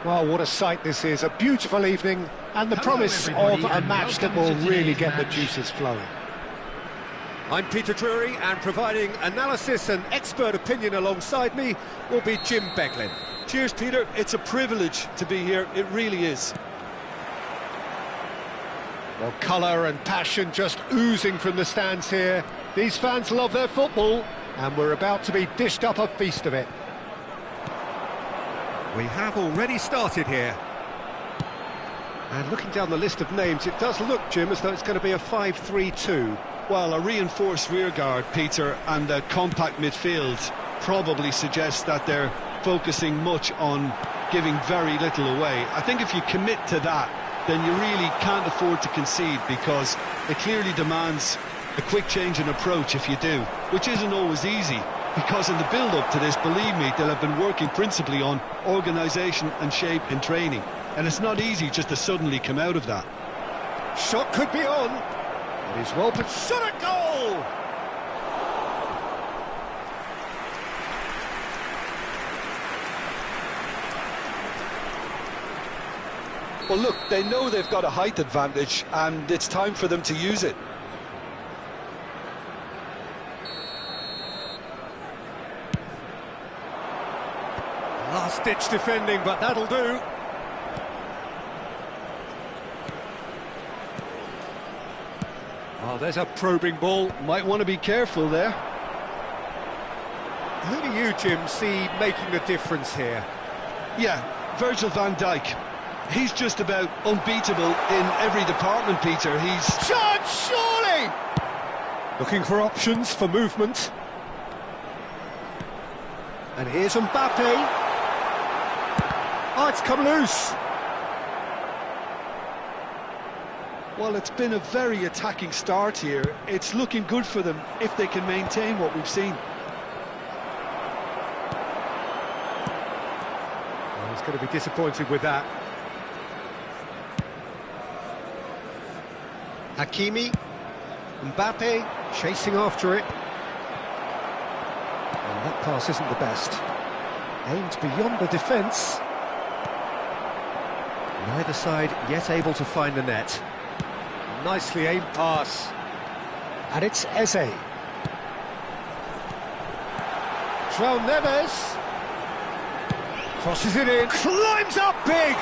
Well, what a sight this is. A beautiful evening and the promise of a match that will really get the juices flowing. I'm Peter Drury, and providing analysis and expert opinion alongside me will be Jim Beglin. Cheers, Peter. It's a privilege to be here. It really is. Well, colour and passion just oozing from the stands here. These fans love their football, and we're about to be dished up a feast of it. We have already started here. And looking down the list of names, it does look, Jim, as though it's going to be a 5-3-2. Well, a reinforced rearguard, Peter, and a compact midfield probably suggests that they're focusing much on giving very little away. I think if you commit to that, then you really can't afford to concede, because it clearly demands a quick change in approach if you do, which isn't always easy, because in the build-up to this, believe me, they'll have been working principally on organisation and shape in training, and it's not easy just to suddenly come out of that. Shot could be on. It is well put. Shot at goal! Well, look, they know they've got a height advantage, and it's time for them to use it. Last-ditch defending, but that'll do. Oh, there's a probing ball. Might want to be careful there. Who do you, Jim, see making the difference here? Yeah, Virgil van Dijk. He's just about unbeatable in every department, Peter. He's... Shot, surely! Looking for options for movement. And here's Mbappe. Oh, it's come loose. Well, it's been a very attacking start here. It's looking good for them if they can maintain what we've seen. Well, he's going to be disappointed with that. Hakimi, Mbappe chasing after it. Well, that pass isn't the best. Aimed beyond the defence. Neither side yet able to find the net. Nicely aimed pass. And it's Eze. João Neves. Crosses it in. Climbs up big!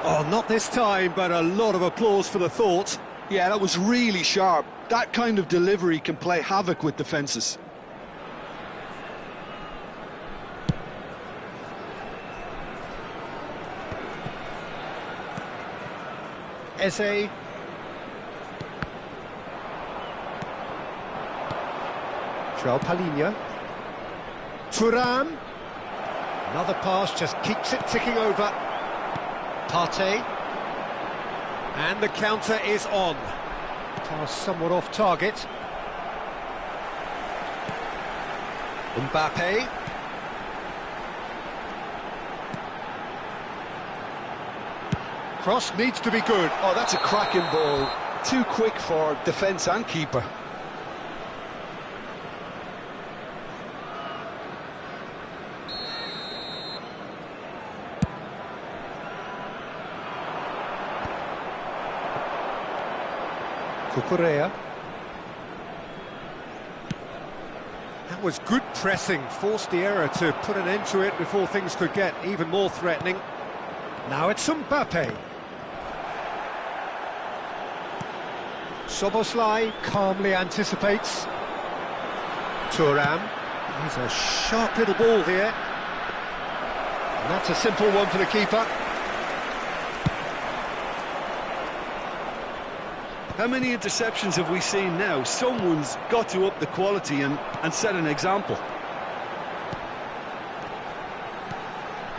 Oh, not this time, but a lot of applause for the thought. Yeah, that was really sharp. That kind of delivery can play havoc with defences. Eze. João Palhinha. Thuram. Another pass, just keeps it ticking over. Partey. And the counter is on. Pass somewhat off target. Mbappe. Cross needs to be good. Oh, that's a cracking ball. Too quick for defence and keeper. Cucurella. That was good pressing, forced the error to put an end to it before things could get even more threatening. Now it's Mbappe. Szoboszlai calmly anticipates. Thuram. He's a sharp little ball here. And that's a simple one for the keeper. How many interceptions have we seen now? Someone's got to up the quality and set an example.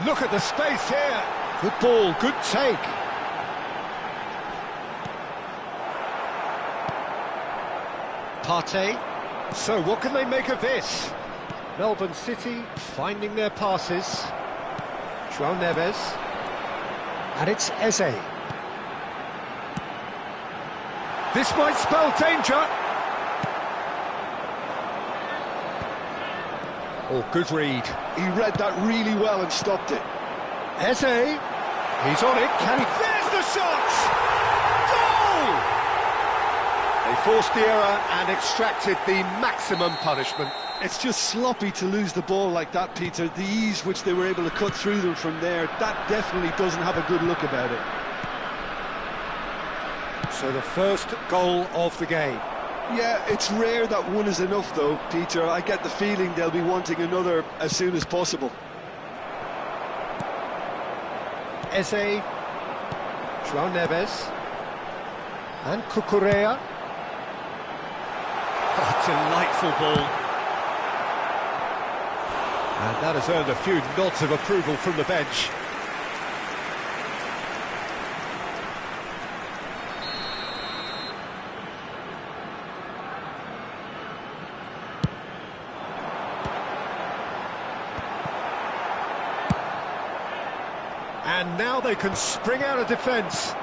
Look at the space here. Good ball, good take. Partey. So what can they make of this? Melbourne City finding their passes. João Neves. And it's Eze. This might spell danger. Oh, good read. He read that really well and stopped it. Eze, he's on it, can he? There's the shot! Goal! They forced the error and extracted the maximum punishment. It's just sloppy to lose the ball like that, Peter. The ease which they were able to cut through them from there, that definitely doesn't have a good look about it. So the first goal of the game. Yeah, it's rare that one is enough though, Peter. I get the feeling they'll be wanting another as soon as possible. Eze, João Neves, and Cucurella. Oh, delightful ball. And that has earned a few nods of approval from the bench. And now they can spring out of defence.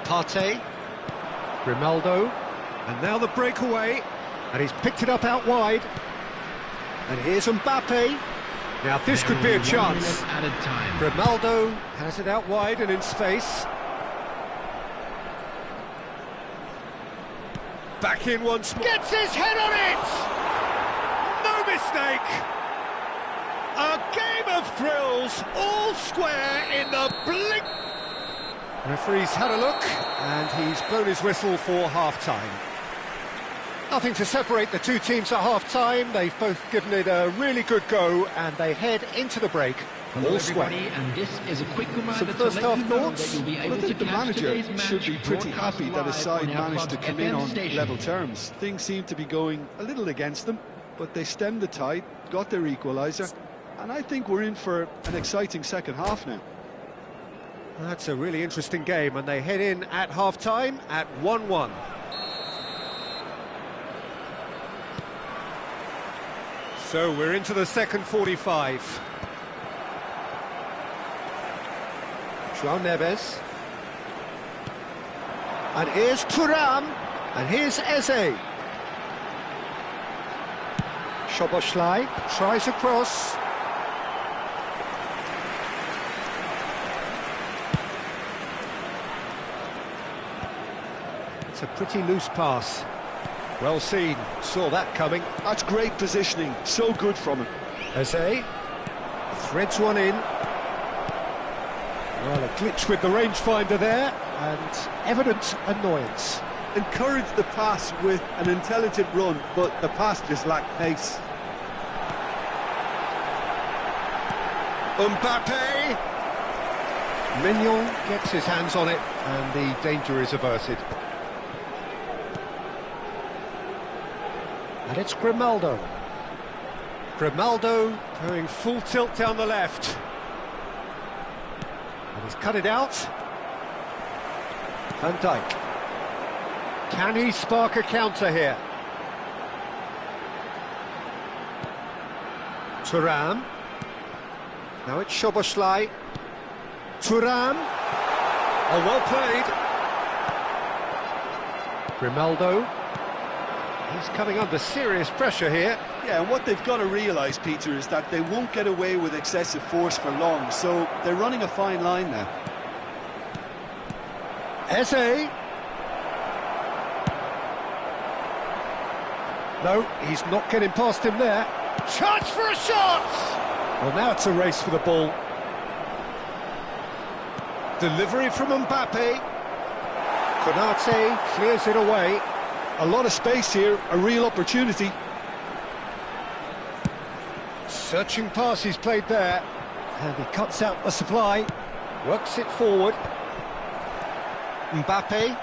Partey, Grimaldo, and now the breakaway, and he's picked it up out wide. And here's Mbappe. Now this could be a chance. Grimaldo has it out wide and in space. Back in once more. Gets his head on it! No mistake! A game of thrills, all square in the blink. Referee's had a look, and he's blown his whistle for half-time. Nothing to separate the two teams at half-time. They've both given it a really good go, and they head into the break all square. And this is a quick reminder Some first half thoughts? I think the manager should be pretty happy that his side managed to come in on level terms. Things seem to be going a little against them, but they stemmed the tide, got their equaliser, and I think we're in for an exciting second half now. That's a really interesting game, and they head in at half-time at 1-1. So we're into the second 45. João Neves. And here's Thuram. And here's Eze. Szoboszlai tries a cross. It's a pretty loose pass. Well seen, saw that coming. That's great positioning, so good from him. Eze threads one in. Well, a glitch with the rangefinder there, and evident annoyance. Encouraged the pass with an intelligent run, but the pass just lacked pace. Mbappe! Mignon gets his hands on it, and the danger is averted. And it's Grimaldo. Grimaldo going full tilt down the left. And he's cut it out. Van Dijk. Can he spark a counter here? Thuram. Now it's Szoboszlai. Thuram. Oh, well played. Grimaldo. He's coming under serious pressure here. Yeah, and what they've got to realise, Peter, is that they won't get away with excessive force for long, so they're running a fine line now. Eze. No, he's not getting past him there. Chance for a shot! Well, now it's a race for the ball. Delivery from Mbappe. Konate clears it away. A lot of space here, a real opportunity. Searching pass he's played there. And he cuts out the supply. Works it forward. Mbappe.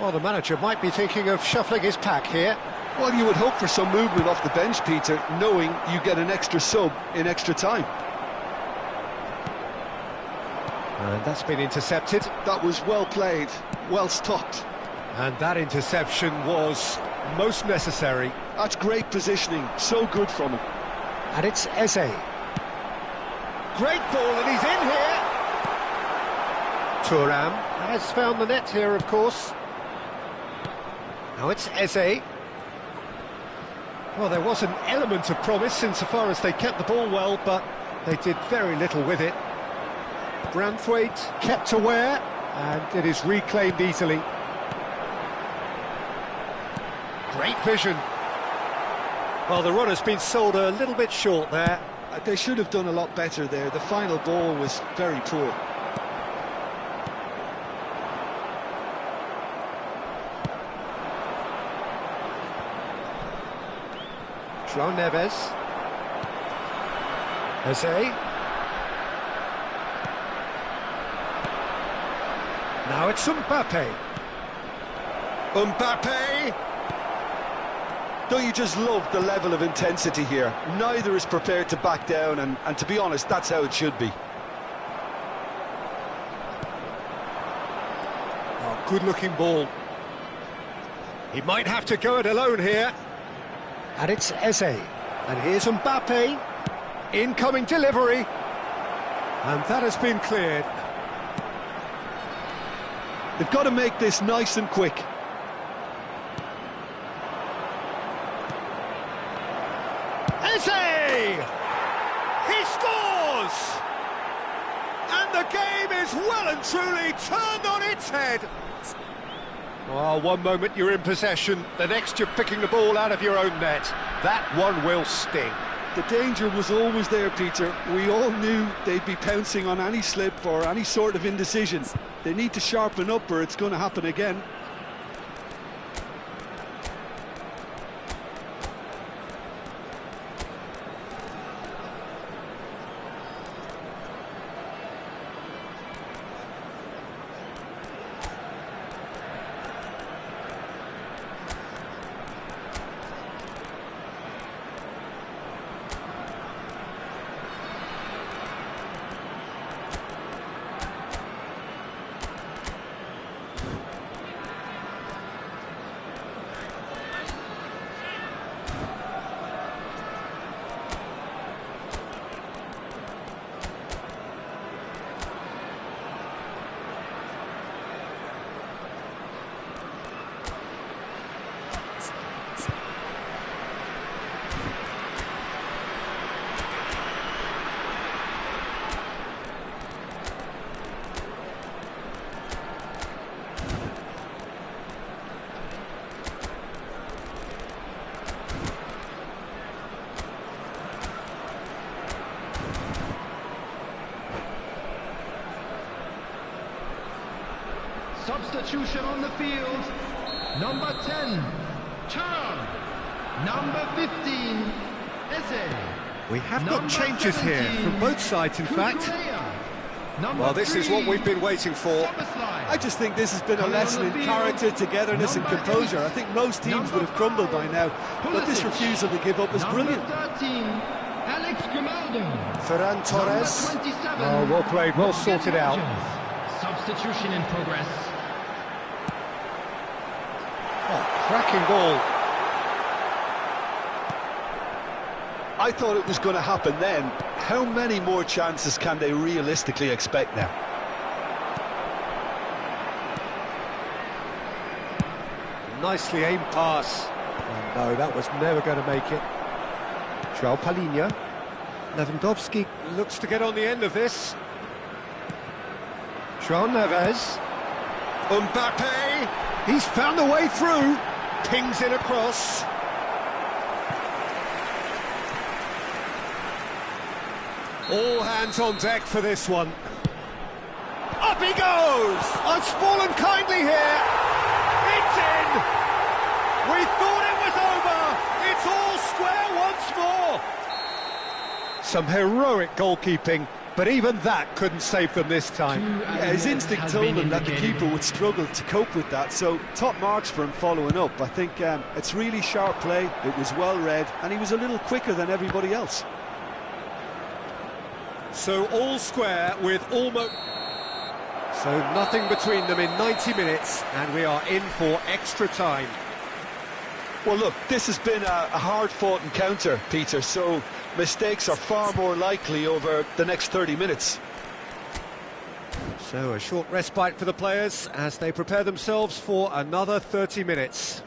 Well, the manager might be thinking of shuffling his pack here. Well, you would hope for some movement off the bench, Peter, knowing you get an extra sub in extra time. And that's been intercepted. That was well played, well stopped. And that interception was most necessary. That's great positioning, so good from him. And it's Eze. Great ball, and he's in here. Thuram has found the net here, of course. Now it's Eze. Well, there was an element of promise insofar as they kept the ball well, but they did very little with it. Branthwaite kept aware, and it is reclaimed easily. Great vision. Well, the run has been sold a little bit short there. They should have done a lot better there. The final ball was very poor. João Neves. Eze. Now it's Mbappe. Mbappe! Don't you just love the level of intensity here? Neither is prepared to back down, and to be honest, that's how it should be. Oh, good-looking ball. He might have to go it alone here. And it's Eze. And here's Mbappe. Incoming delivery. And that has been cleared. They've got to make this nice and quick. Eze! He scores! And the game is well and truly turned on its head. Well, one moment you're in possession, the next you're picking the ball out of your own net. That one will sting. The danger was always there, Peter. We all knew they'd be pouncing on any slip or any sort of indecision. They need to sharpen up or it's going to happen again. Substitution on the field. Number 10, Thuram. Number 15, Eze. We have got changes here from both sides, in fact. Well, this is what we've been waiting for. I just think this has been a lesson in character, togetherness and composure. I think most teams would have crumbled by now, but this refusal to give up is brilliant. Ferran Torres. Oh, well played, well sorted out. Substitution in progress. Oh, cracking ball. I thought it was going to happen then. How many more chances can they realistically expect now? Nicely aimed pass. Oh, no, that was never going to make it. João Palhinha. Lewandowski looks to get on the end of this. João Neves. Mbappe. He's found a way through. Pings it across. All hands on deck for this one. Up he goes! It's fallen kindly here. It's in! We thought it was over. It's all square once more. Some heroic goalkeeping, but even that couldn't save them this time. Yeah, his instinct told him that the keeper would struggle to cope with that, so top marks for him following up. I think it's really sharp play, it was well read, and he was a little quicker than everybody else. So all square with almost... So nothing between them in 90 minutes, and we are in for extra time. Well, look, this has been a hard-fought encounter, Peter, so mistakes are far more likely over the next 30 minutes. So a short respite for the players as they prepare themselves for another 30 minutes.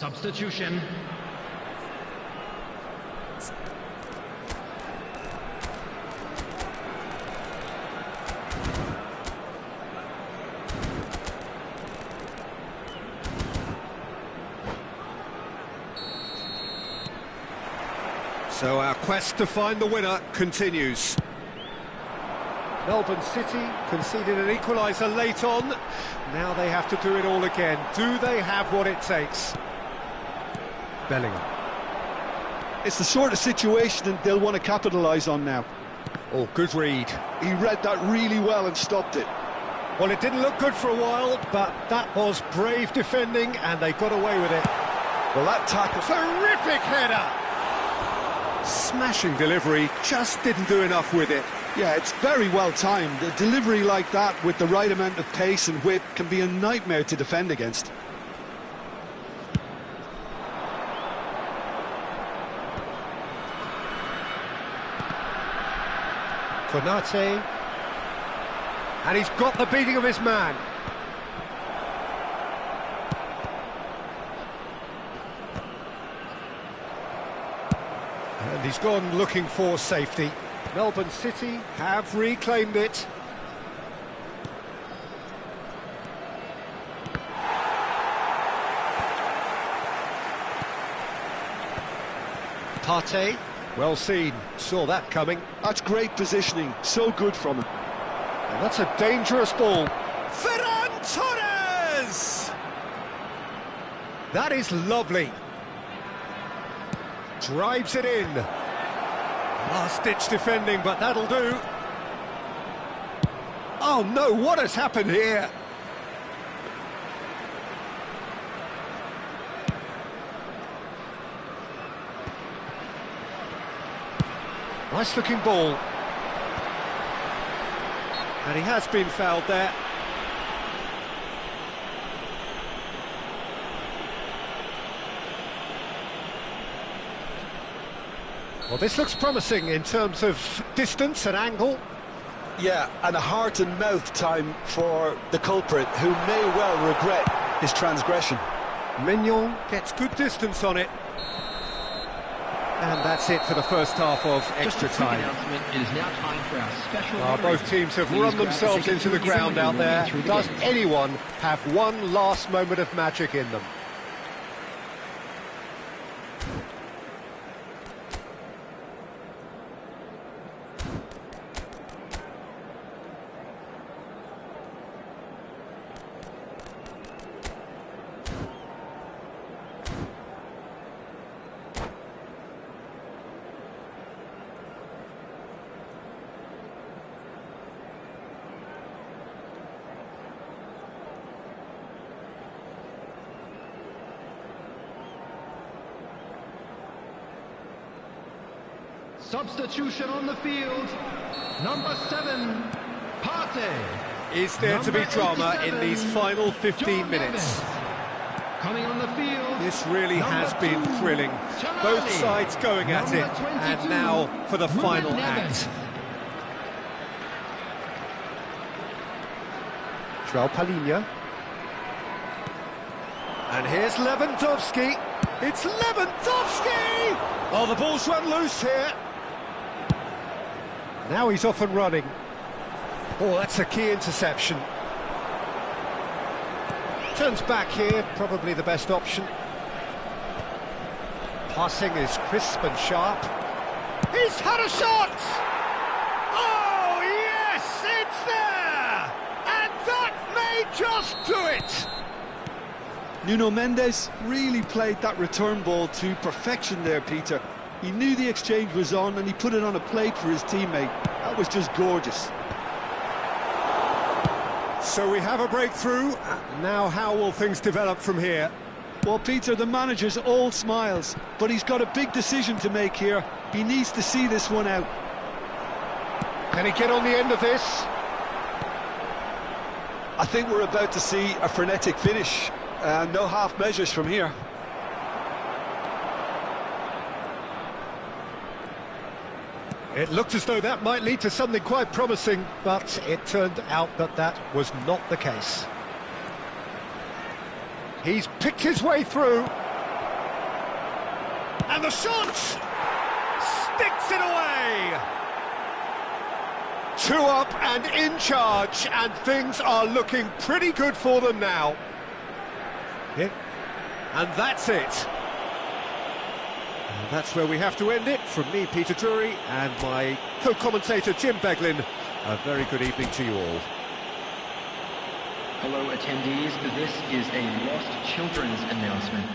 Substitution. So our quest to find the winner continues. Melbourne City conceded an equaliser late on. Now they have to do it all again. Do they have what it takes? Bellingham. It's the sort of situation that they'll want to capitalise on now. Oh, good read. He read that really well and stopped it. Well, it didn't look good for a while, but that was brave defending, and they got away with it. Well, that tackle... Terrific header! Smashing delivery, just didn't do enough with it. Yeah, it's very well timed. A delivery like that with the right amount of pace and whip can be a nightmare to defend against. Konate. And he's got the beating of his man. And he's gone looking for safety. Melbourne City have reclaimed it. Partey, well seen, saw that coming. That's great positioning, so good from him. And that's a dangerous ball. Ferran Torres! That is lovely. Drives it in. Last-ditch defending, but that'll do. Oh no, what has happened here? Nice-looking ball. And he has been fouled there. Well, this looks promising in terms of distance and angle. Yeah, and a heart and mouth time for the culprit, who may well regret his transgression. Mignon gets good distance on it. And that's it for the first half of extra time. It is now time for our special Both teams have run themselves into the ground out there. Does anyone have one last moment of magic in them? Substitution on the field. Number 7, Partey. Is there to be drama in these final 15 minutes? Coming on the field. This really has been thrilling. Both sides going at it, and now for the final act. João Palhinha. And here's Lewandowski. It's Lewandowski! Oh, the ball's run loose here. Now he's off and running. Oh, that's a key interception. Turns back here, probably the best option. Passing is crisp and sharp. He's had a shot! Oh, yes, it's there! And that may just do it! Nuno Mendes really played that return ball to perfection there, Peter. He knew the exchange was on and he put it on a plate for his teammate. That was just gorgeous. So we have a breakthrough. Now how will things develop from here? Well, Peter, the manager's all smiles, but he's got a big decision to make here. He needs to see this one out. Can he get on the end of this? I think we're about to see a frenetic finish. No half measures from here. It looked as though that might lead to something quite promising, but it turned out that that was not the case. He's picked his way through. And the shot! Sticks it away! 2 up and in charge, and things are looking pretty good for them now. Yeah. And that's it. And that's where we have to end it. From me, Peter Drury, and my co-commentator, Jim Beglin. A very good evening to you all. Hello attendees, this is a Lost Children's announcement.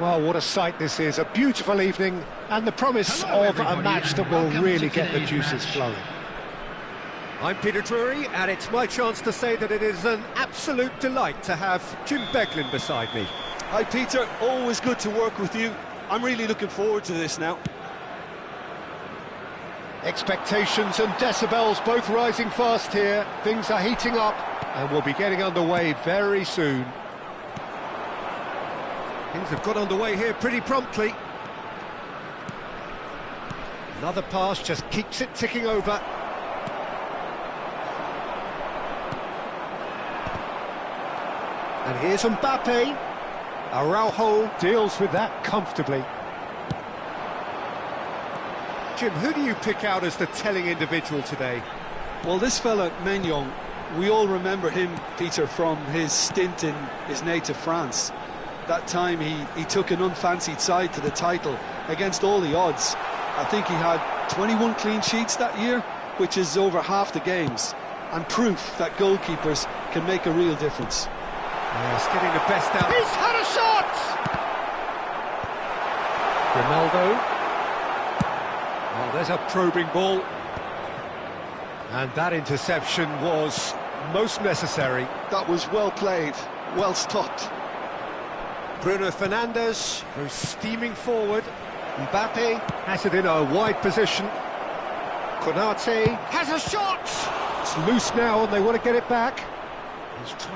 Well, what a sight this is. A beautiful evening and the promise of a match that will really get the juices flowing. I'm Peter Drury, and it's my chance to say that it is an absolute delight to have Jim Beglin beside me. Hi Peter, always good to work with you. I'm really looking forward to this now. Expectations and decibels both rising fast here. Things are heating up and we'll be getting underway very soon. Things have got underway here pretty promptly. Another pass just keeps it ticking over. And here's Mbappe. Araujo deals with that comfortably. Jim, who do you pick out as the telling individual today? Well, this fella, Maignan, we all remember him, Peter, from his stint in his native France. That time he took an unfancied side to the title against all the odds. I think he had 21 clean sheets that year, which is over half the games, and proof that goalkeepers can make a real difference. Yes, getting the best out. He's had a shot! Ronaldo. Oh, there's a probing ball. And that interception was most necessary. That was well played, well stopped. Bruno Fernandes goes steaming forward. Mbappe has it in a wide position. Konate has a shot! It's loose now and they want to get it back.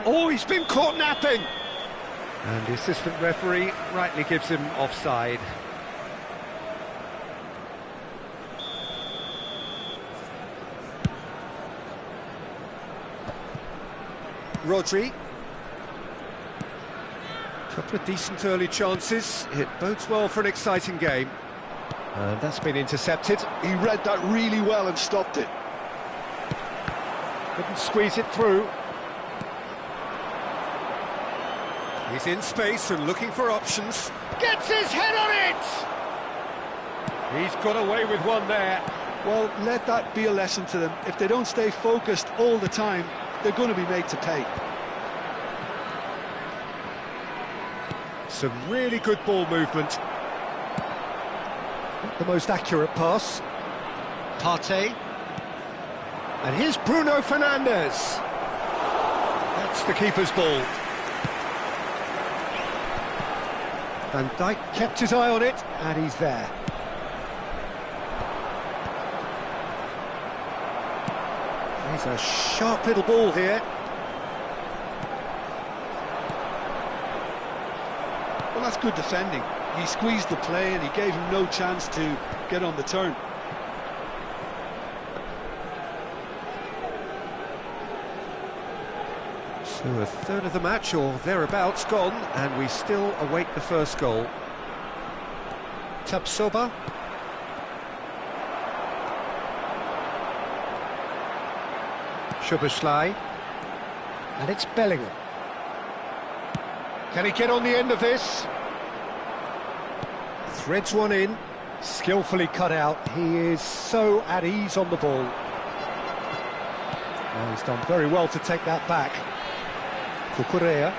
Oh, he's been caught napping! And the assistant referee rightly gives him offside. Rodri. Couple of decent early chances. It bodes well for an exciting game. And that's been intercepted. He read that really well and stopped it. Couldn't squeeze it through. He's in space and looking for options. Gets his head on it! He's got away with one there. Well, let that be a lesson to them. If they don't stay focused all the time, they're going to be made to pay. Some really good ball movement. Not the most accurate pass. Partey. And here's Bruno Fernandes. That's the keeper's ball. Van Dijk kept his eye on it, and he's there. He's a sharp little ball here. Well, that's good defending. He squeezed the play and he gave him no chance to get on the turn. So a third of the match, or thereabouts, gone, and we still await the first goal. Tapsoba. Szoboszlai. And it's Bellingham. Can he get on the end of this? Threads one in, skillfully cut out. He is so at ease on the ball. Oh, he's done very well to take that back. Cucurella.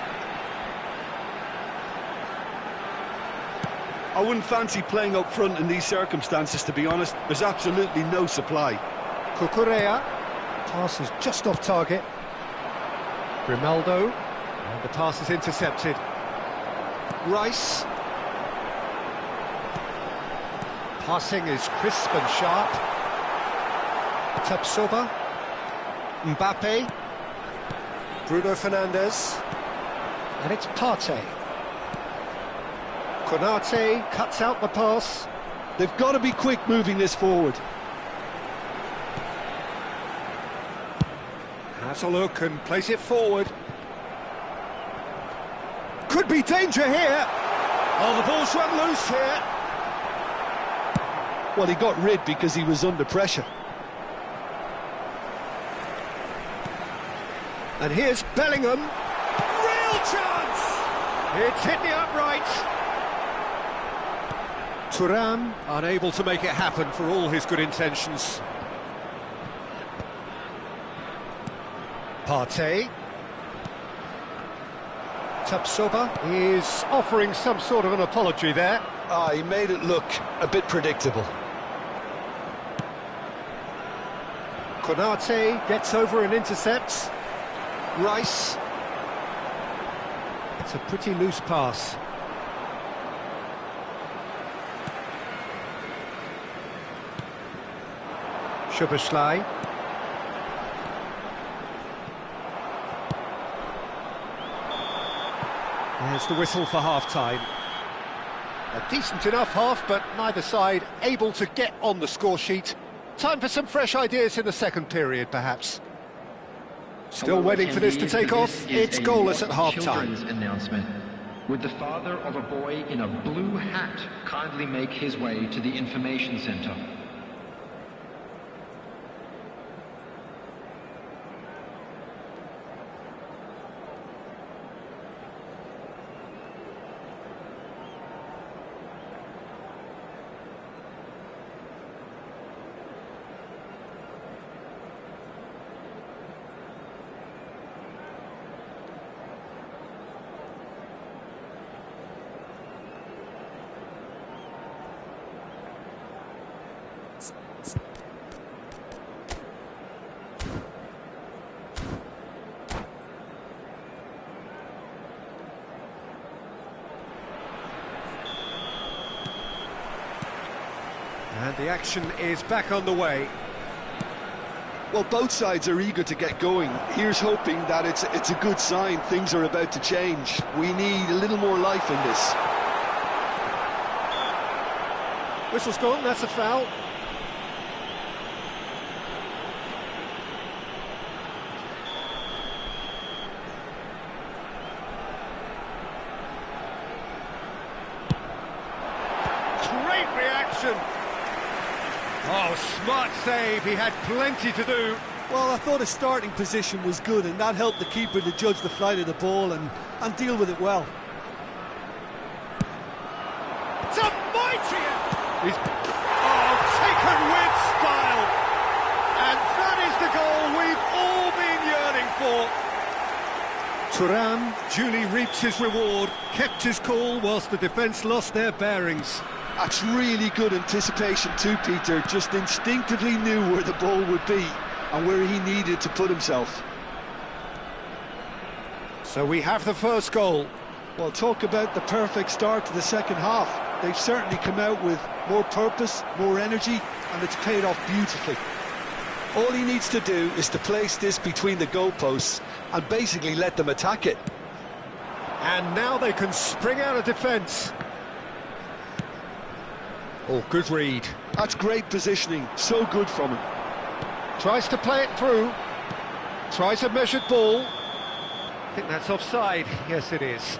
I wouldn't fancy playing up front in these circumstances, to be honest. There's absolutely no supply. Cucurella. Pass is just off target. Grimaldo. And the pass is intercepted. Rice. Passing is crisp and sharp. Tapsoba. Mbappe. Bruno Fernandes. And it's Partey. Konate cuts out the pass. They've got to be quick moving this forward. Has a look and plays it forward. Could be danger here. Oh, the ball's run loose here. Well, he got rid because he was under pressure. And here's Bellingham. Real chance! It's hit the upright. Thuram unable to make it happen for all his good intentions. Partey. Tapsoba is offering some sort of an apology there. He made it look a bit predictable. Konate gets over and intercepts. Rice. It's a pretty loose pass. Szoboszlai. There's the whistle for half-time. A decent enough half, but neither side able to get on the score sheet. Time for some fresh ideas in the second period, perhaps. Still waiting for this to take off. It's goalless at half-time. Announcement. Would the father of a boy in a blue hat kindly make his way to the information centre? And the action is back on the way. Well, both sides are eager to get going. Here's hoping that it's a good sign. Things are about to change. We need a little more life in this. Whistle's gone, that's a foul. Great reaction. Oh, smart save, he had plenty to do. Well, I thought his starting position was good, and that helped the keeper to judge the flight of the ball and deal with it well. It's a mighty... He's taken with style. And that is the goal we've all been yearning for. Thuram duly reaps his reward, kept his cool whilst the defence lost their bearings. That's really good anticipation too, Peter. Just instinctively knew where the ball would be and where he needed to put himself. So we have the first goal. Well, talk about the perfect start to the second half. They've certainly come out with more purpose, more energy, and it's paid off beautifully. All he needs to do is to place this between the goalposts and basically let them attack it. And now they can spring out of defence. Oh, good read. That's great positioning, so good from him. Tries to play it through. Tries a measured ball. I think that's offside. Yes, it is.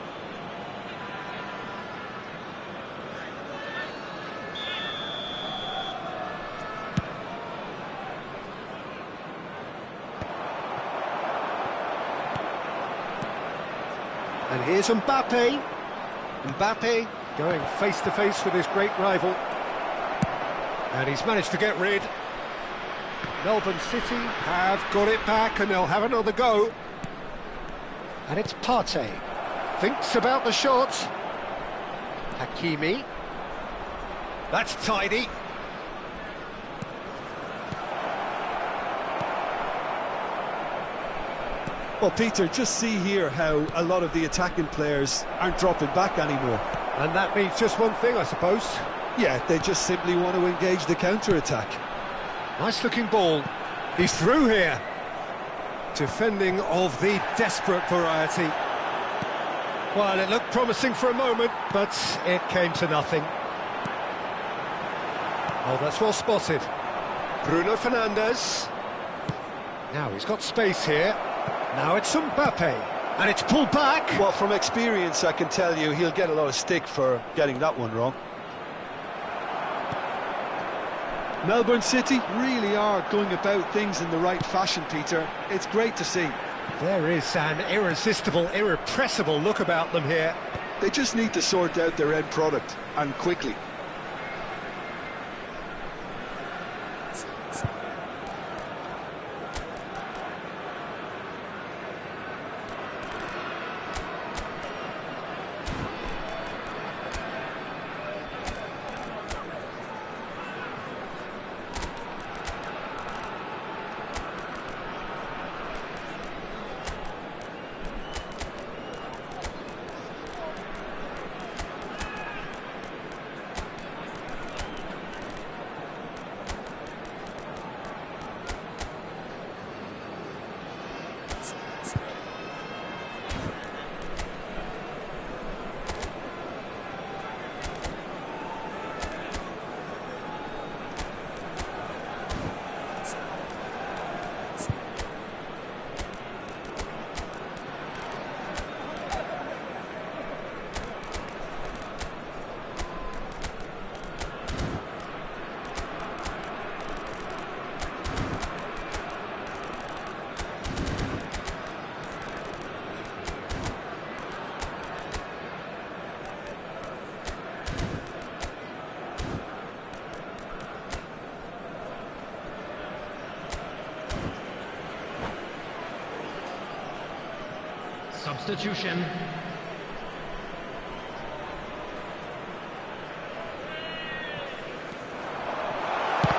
And here's Mbappe. Mbappe going face-to-face with his great rival. And he's managed to get rid. Melbourne City have got it back and they'll have another go. And it's Partey. Thinks about the shot. Hakimi. That's tidy. Well, Peter, just see here how a lot of the attacking players aren't dropping back anymore. And that means just one thing, I suppose. Yeah, they just simply want to engage the counter-attack. Nice-looking ball. He's through here. Defending of the desperate variety. Well, it looked promising for a moment, but it came to nothing. Oh, that's well spotted. Bruno Fernandes. Now he's got space here. Now it's Mbappe. And it's pulled back. Well, from experience, I can tell you he'll get a lot of stick for getting that one wrong. Melbourne City really are going about things in the right fashion, Peter. It's great to see. There is an irresistible, irrepressible look about them here. They just need to sort out their end product, and quickly. Substitution.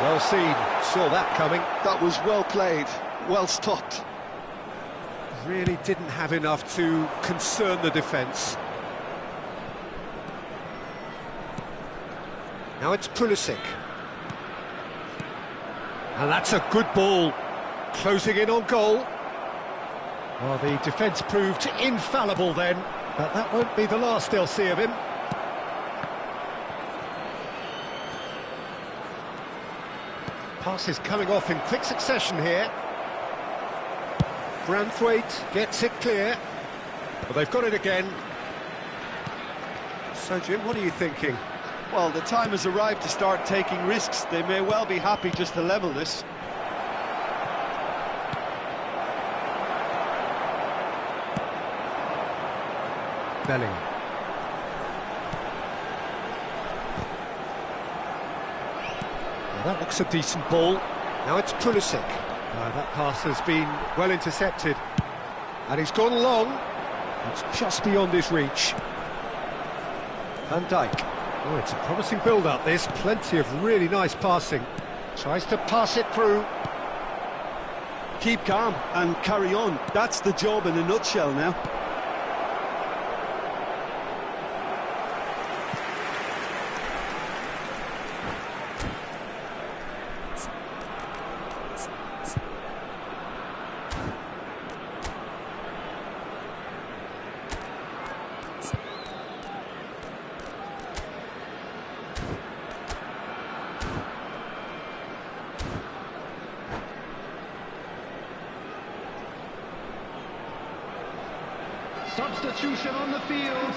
Well seen, saw that coming. That was well played, well stopped. Really didn't have enough to concern the defence. Now it's Pulisic. And that's a good ball. Closing in on goal. Well, the defence proved infallible then, but that won't be the last they'll see of him. Passes coming off in quick succession here. Branthwaite gets it clear. Well, they've got it again. So, Jim, what are you thinking? Well, the time has arrived to start taking risks. They may well be happy just to level this. Bellingham. Well, that looks a decent ball. Now it's Pulisic. That pass has been well intercepted. And he's gone long. It's just beyond his reach. Van Dijk. Oh, it's a promising build-up, this. Plenty of really nice passing. Tries to pass it through. Keep calm and carry on. That's the job in a nutshell now. Substitution on the field.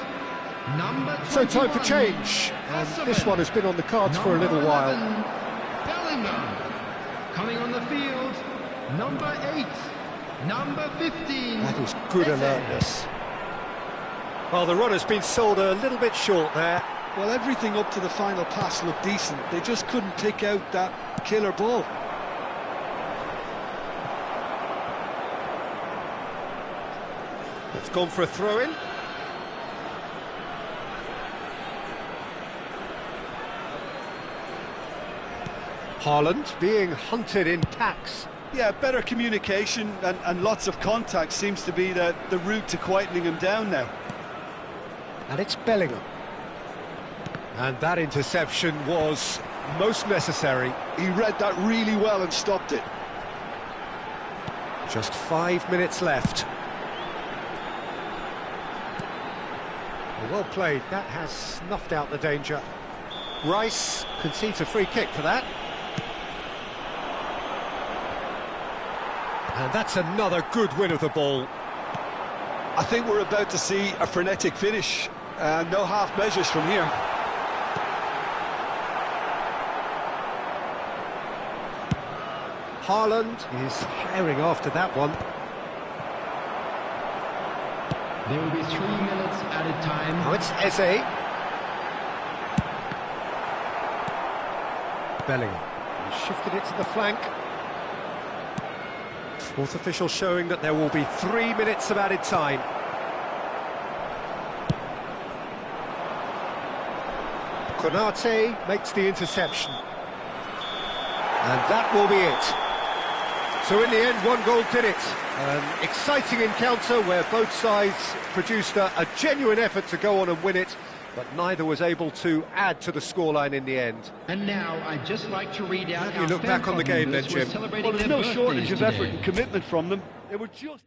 Number 21. So time for change. And this one has been on the cards for a little while. Bellingham. Coming on the field. Number 8. Number 15. That is good alertness. Well, the run has been sold a little bit short there. Well, everything up to the final pass looked decent. They just couldn't pick out that killer ball. It's gone for a throw-in. Haaland being hunted in packs. Yeah, better communication and lots of contact seems to be the route to quietening him down now. And it's Bellingham. And that interception was most necessary. He read that really well and stopped it. Just 5 minutes left. Well played, that has snuffed out the danger. Rice concedes a free kick for that. And that's another good win of the ball. I think we're about to see a frenetic finish. No half measures from here. Haaland is herring after that one. There will be 3 minutes added time. Now it's Eze. Bellingham. He shifted it to the flank. Fourth official showing that there will be 3 minutes of added time. Konate makes the interception. And that will be it. So in the end, one goal did it. An exciting encounter where both sides produced a genuine effort to go on and win it, but neither was able to add to the scoreline in the end. And now I'd just like to read out. How do you look back on the game then, Jim? Well, there's no shortage of effort and commitment from them. They were just...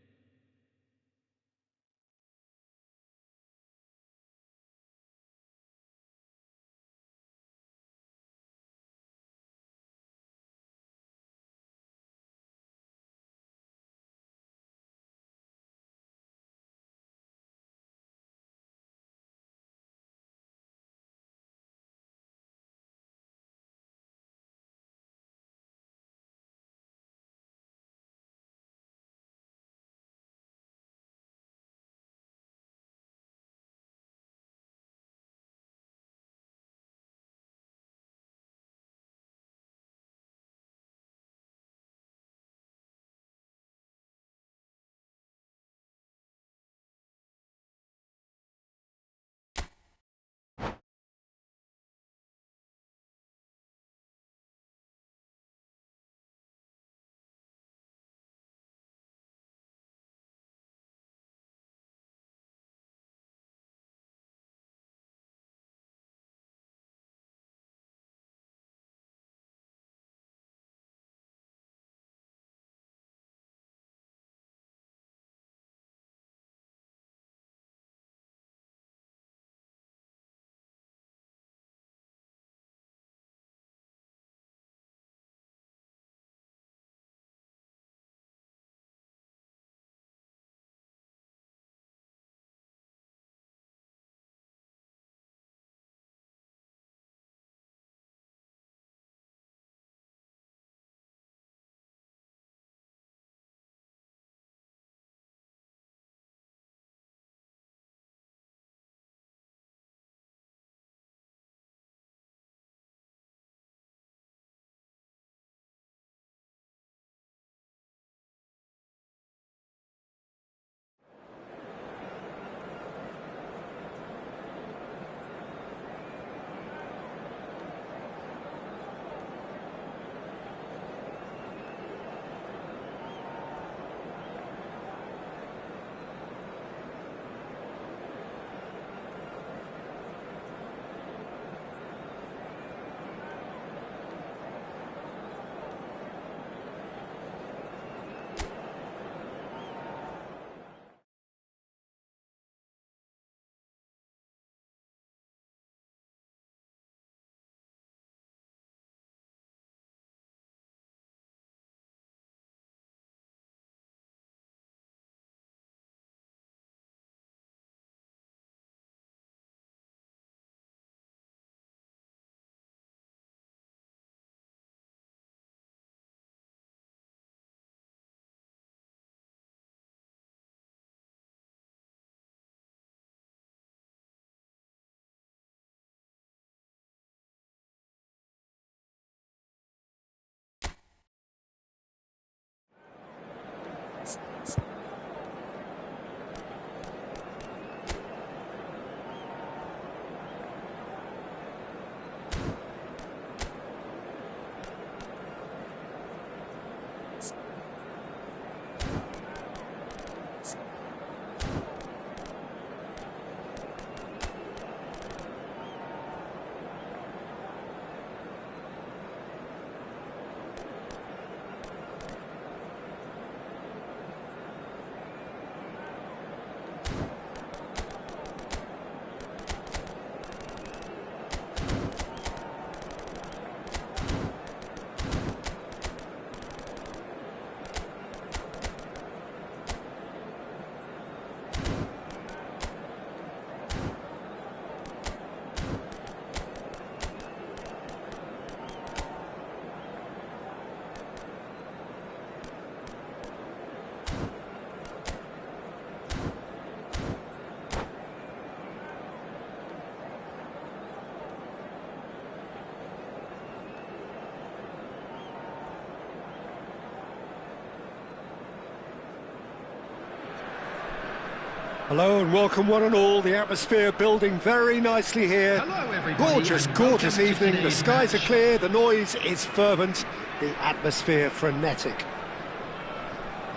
Hello and welcome one and all. The atmosphere building very nicely here. Hello, everybody, Gorgeous, and gorgeous welcome to evening. The today's skies are match. clear, the noise is fervent, the atmosphere frenetic.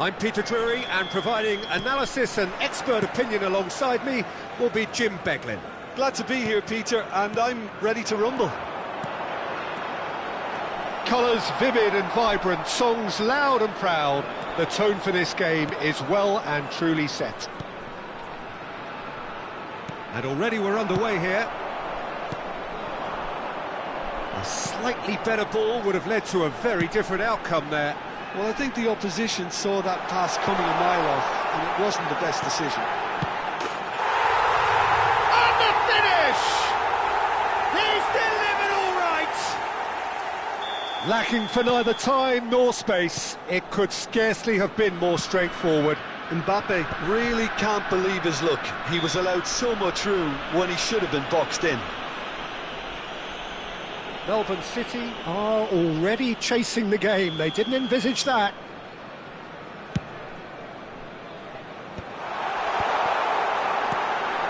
I'm Peter Drury, and providing analysis and expert opinion alongside me will be Jim Beglin. Glad to be here, Peter, and I'm ready to rumble. Colours vivid and vibrant, songs loud and proud. The tone for this game is well and truly set. And already we're underway here. A slightly better ball would have led to a very different outcome there. Well, I think the opposition saw that pass coming a mile off, and it wasn't the best decision. And the finish! He's delivered all right! Lacking for neither time nor space, it could scarcely have been more straightforward. Mbappe really can't believe his luck. He was allowed so much room when he should have been boxed in. Melbourne City are already chasing the game. They didn't envisage that.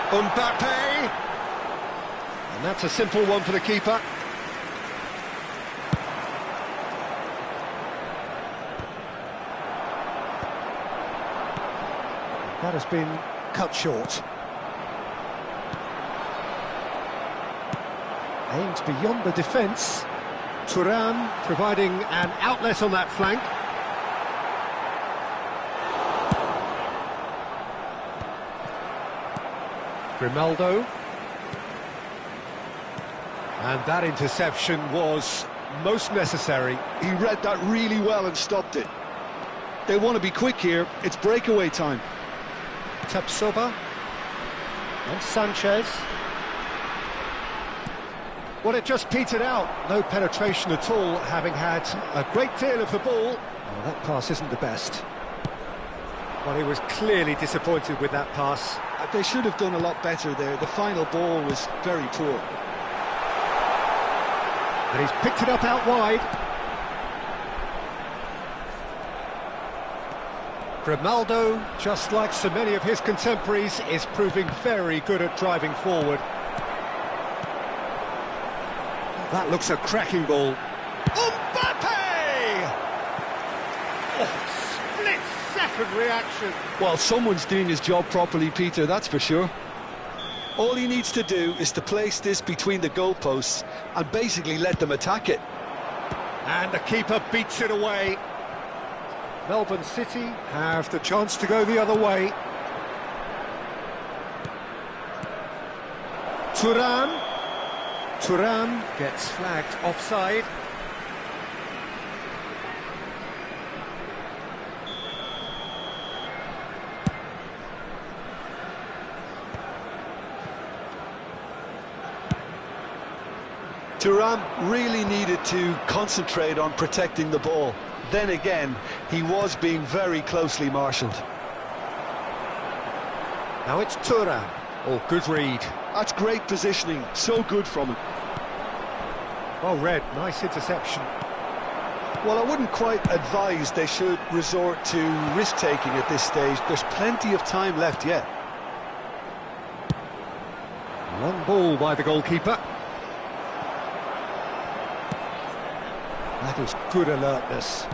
Mbappe! And that's a simple one for the keeper. That has been cut short. Aimed beyond the defence. Thuram providing an outlet on that flank. Grimaldo. And that interception was most necessary. He read that really well and stopped it. They want to be quick here. It's breakaway time. Tapsoba and Sanchez. Well, it just petered out. No penetration at all, having had a great deal of the ball. Oh, that pass isn't the best. Well, he was clearly disappointed with that pass. They should have done a lot better there. The final ball was very poor. And he's picked it up out wide. Grimaldo, just like so many of his contemporaries, is proving very good at driving forward. That looks a cracking ball. Mbappe! Oh, split-second reaction. Well, someone's doing his job properly, Peter, that's for sure. All he needs to do is to place this between the goalposts and basically let them attack it. And the keeper beats it away. Melbourne City have the chance to go the other way. Thuram. Thuram gets flagged offside. Thuram really needed to concentrate on protecting the ball. Then again, he was being very closely marshalled. Now it's Thuram. Oh, good read. That's great positioning, so good from him. Well read, nice interception. Well, I wouldn't quite advise they should resort to risk-taking at this stage. There's plenty of time left yet. Long ball by the goalkeeper. That is good alertness.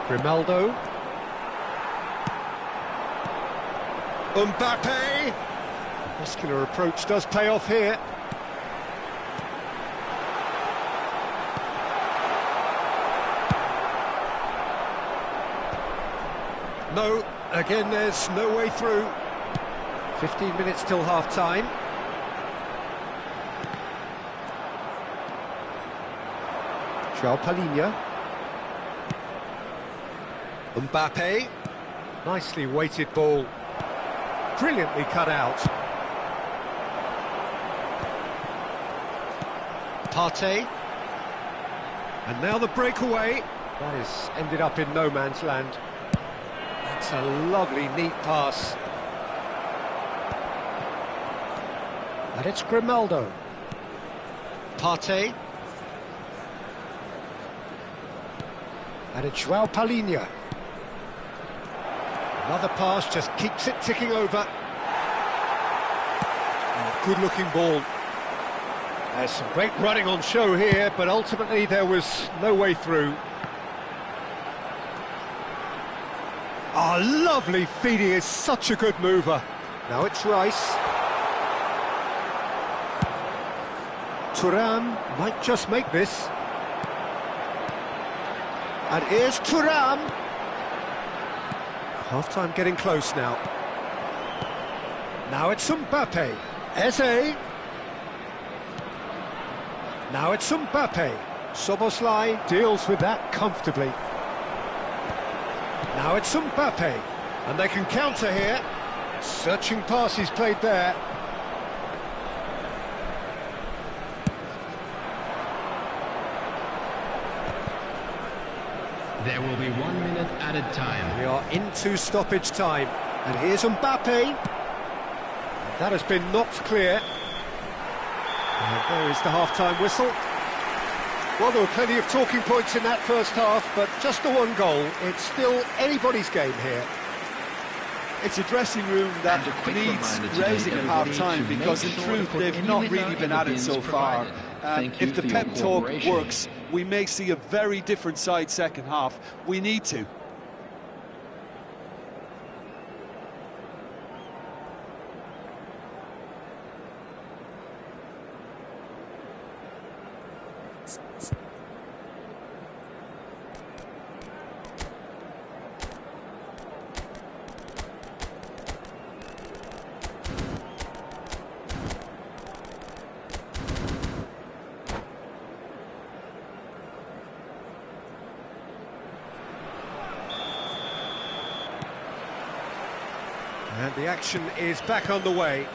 Grimaldo. Mbappe. Muscular approach does pay off here. No, again there's no way through. 15 minutes till half-time. João Palhinha. Mbappe. Nicely weighted ball. Brilliantly cut out. Partey. And now the breakaway. That has ended up in no man's land. That's a lovely, neat pass. And it's Grimaldo. Partey. And it's João Palhinha. Another pass just keeps it ticking over. Good-looking ball. There's some great running on show here, but ultimately there was no way through. Ah, lovely feed. He is such a good mover. Now it's Rice. Thuram might just make this. And here's Thuram. Half-time getting close now. Now it's Mbappe. Eze. Now it's Mbappe. Szoboszlai deals with that comfortably. Now it's Mbappe. And they can counter here. Searching pass he's played there. There will be 1 minute added time. We are into stoppage time. And here's Mbappe. That has been knocked clear. And there is the half-time whistle. Well, there were plenty of talking points in that first half, but just the one goal. It's still anybody's game here. It's a dressing room that needs raising at half-time, because in truth they've not really been at it so far. If the pep talk works, we may see a very different side second half. We need to. And the action is back on the way.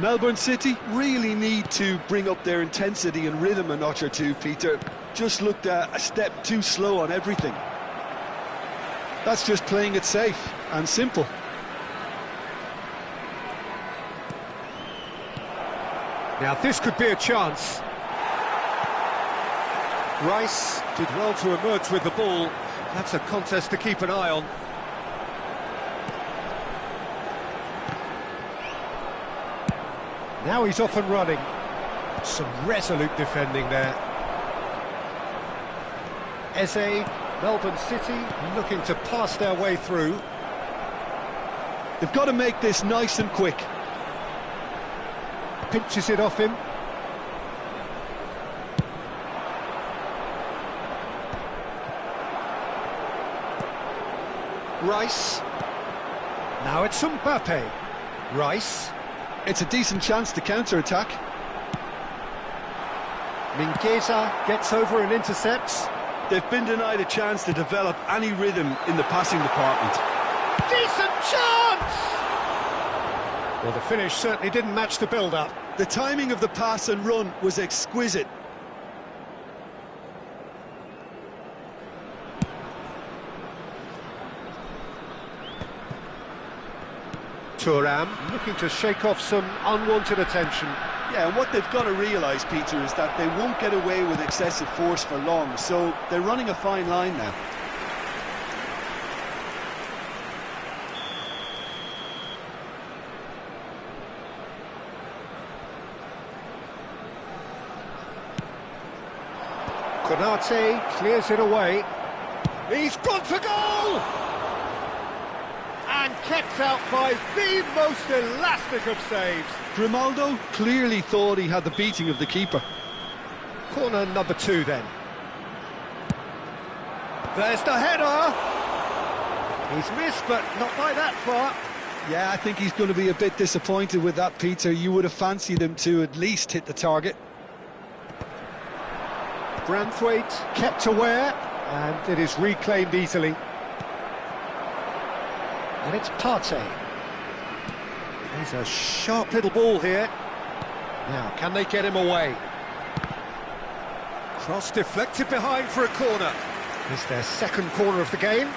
Melbourne City really need to bring up their intensity and rhythm a notch or two, Peter. Just looked a step too slow on everything. That's just playing it safe and simple. Now this could be a chance. Rice did well to emerge with the ball. That's a contest to keep an eye on. Now he's off and running. Some resolute defending there. Eze, Melbourne City looking to pass their way through. They've got to make this nice and quick. Pinches it off him. Rice. Now it's Mbappe. Rice. It's a decent chance to counter-attack. Mingueza gets over and intercepts. They've been denied a chance to develop any rhythm in the passing department. Decent chance! Well, the finish certainly didn't match the build-up. The timing of the pass and run was exquisite. Thuram looking to shake off some unwanted attention. Yeah, and what they've got to realise, Peter, is that they won't get away with excessive force for long, so they're running a fine line now. Konate clears it away. He's gone for goal! And kept out by the most elastic of saves. Grimaldo clearly thought he had the beating of the keeper. Corner number 2 then. There's the header! He's missed, but not by that far. Yeah, I think he's going to be a bit disappointed with that, Peter. You would have fancied him to at least hit the target. Branthwaite kept aware, and it is reclaimed easily. And it's Partey. He's a sharp little ball here. Now, can they get him away? Cross deflected behind for a corner. It's their second corner of the game.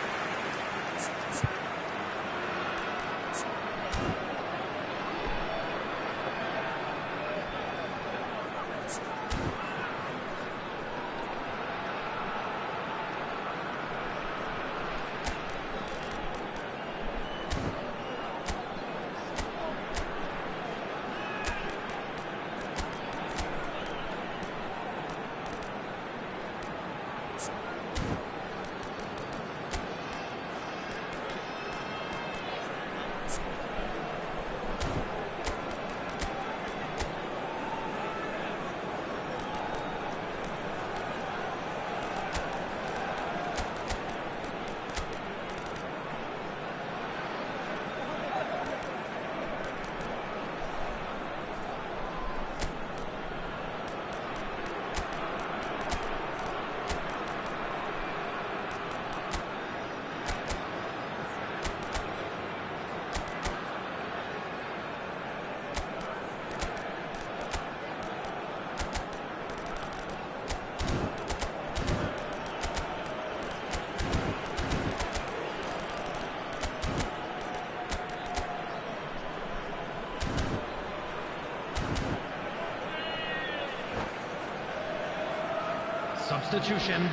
Substitution.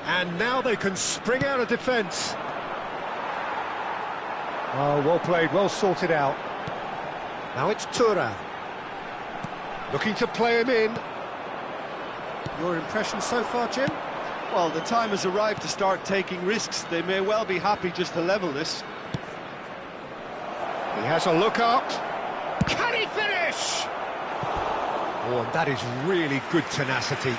And now they can spring out of defence. Oh, well played, well sorted out. Now it's Tura. Looking to play him in. Your impression so far, Jim? Well, the time has arrived to start taking risks. They may well be happy just to level this. He has a look up. Can he finish? Oh, and that is really good tenacity.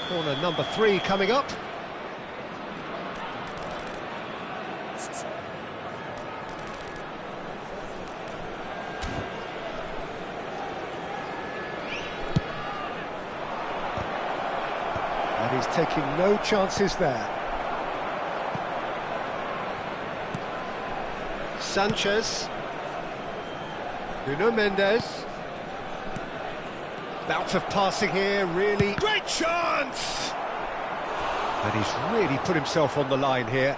Corner number 3 coming up. And he's taking no chances there. Sanchez. Nuno Mendes. Bout of passing here, really. Great chance! And he's really put himself on the line here.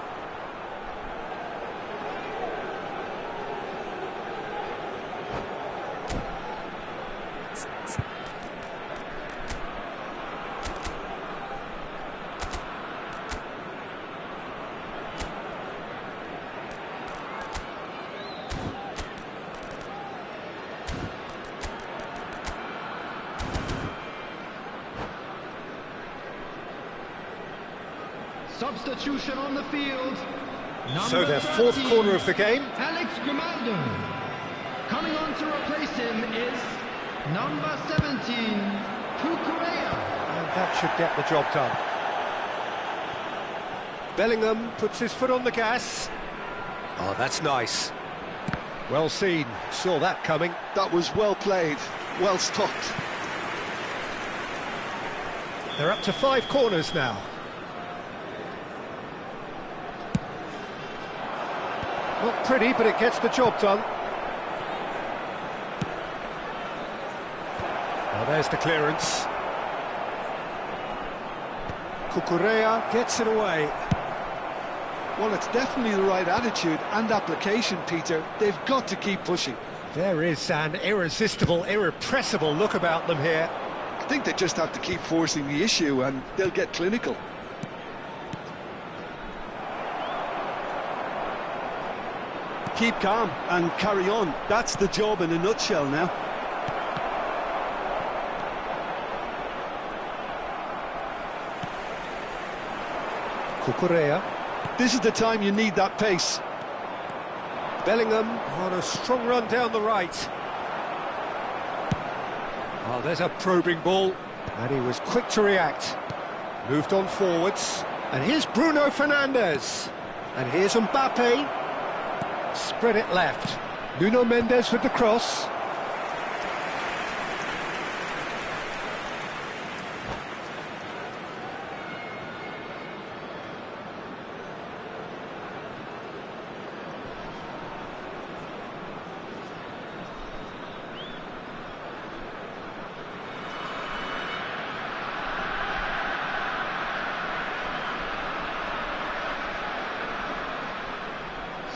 Substitution on the field. So their 4th corner of the game. Alex Grimaldo. Coming on to replace him is number 17, Cucurella. And that should get the job done. Bellingham puts his foot on the gas. Oh, that's nice. Well seen, saw that coming. That was well played, well stopped. They're up to 5 corners now. Not pretty, but it gets the job done. Now there's the clearance. Cucurella gets it away. Well, it's definitely the right attitude and application, Peter. They've got to keep pushing. There is an irresistible, irrepressible look about them here. I think they just have to keep forcing the issue and they'll get clinical. Keep calm and carry on. That's the job in a nutshell now. Cucurella. This is the time you need that pace. Bellingham on a strong run down the right. Oh, there's a probing ball. And he was quick to react. Moved on forwards. And here's Bruno Fernandes. And here's Mbappe. Spread it left. Nuno Mendes with the cross.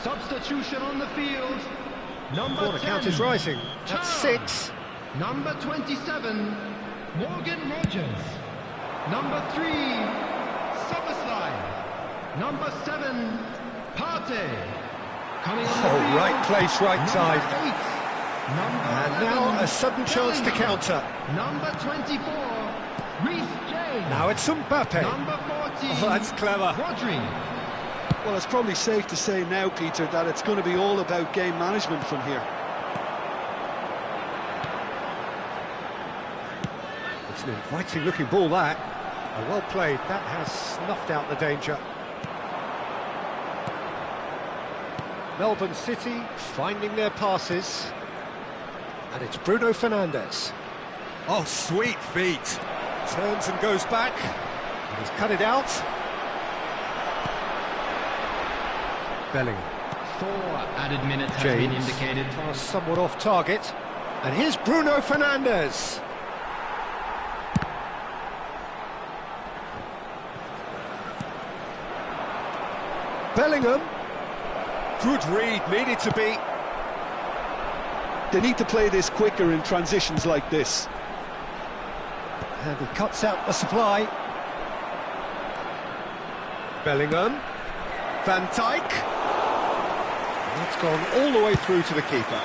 Substitution on the field. Number Corner 10, count is rising. That's Charles. 6. Number 27, Morgan Rogers. Number 3, Szoboszlai. Number 7, Partey. Oh, right place, right side. And now a sudden chance to counter. Number 24, Reece James. Now it's Mbappe. Number 14, Oh, that's clever. Rodri. Well, it's probably safe to say now, Peter, that it's going to be all about game management from here. It's an inviting-looking ball, that. Oh, well played. That has snuffed out the danger. Melbourne City finding their passes. And it's Bruno Fernandes. Oh, sweet feet. Turns and goes back. And he's cut it out. Bellingham. 4 added minutes has been indicated. Pass somewhat off target. And here's Bruno Fernandes. Bellingham. Good read, needed to be. They need to play this quicker in transitions like this. And he cuts out the supply. Bellingham. Van Dijk. That's gone all the way through to the keeper.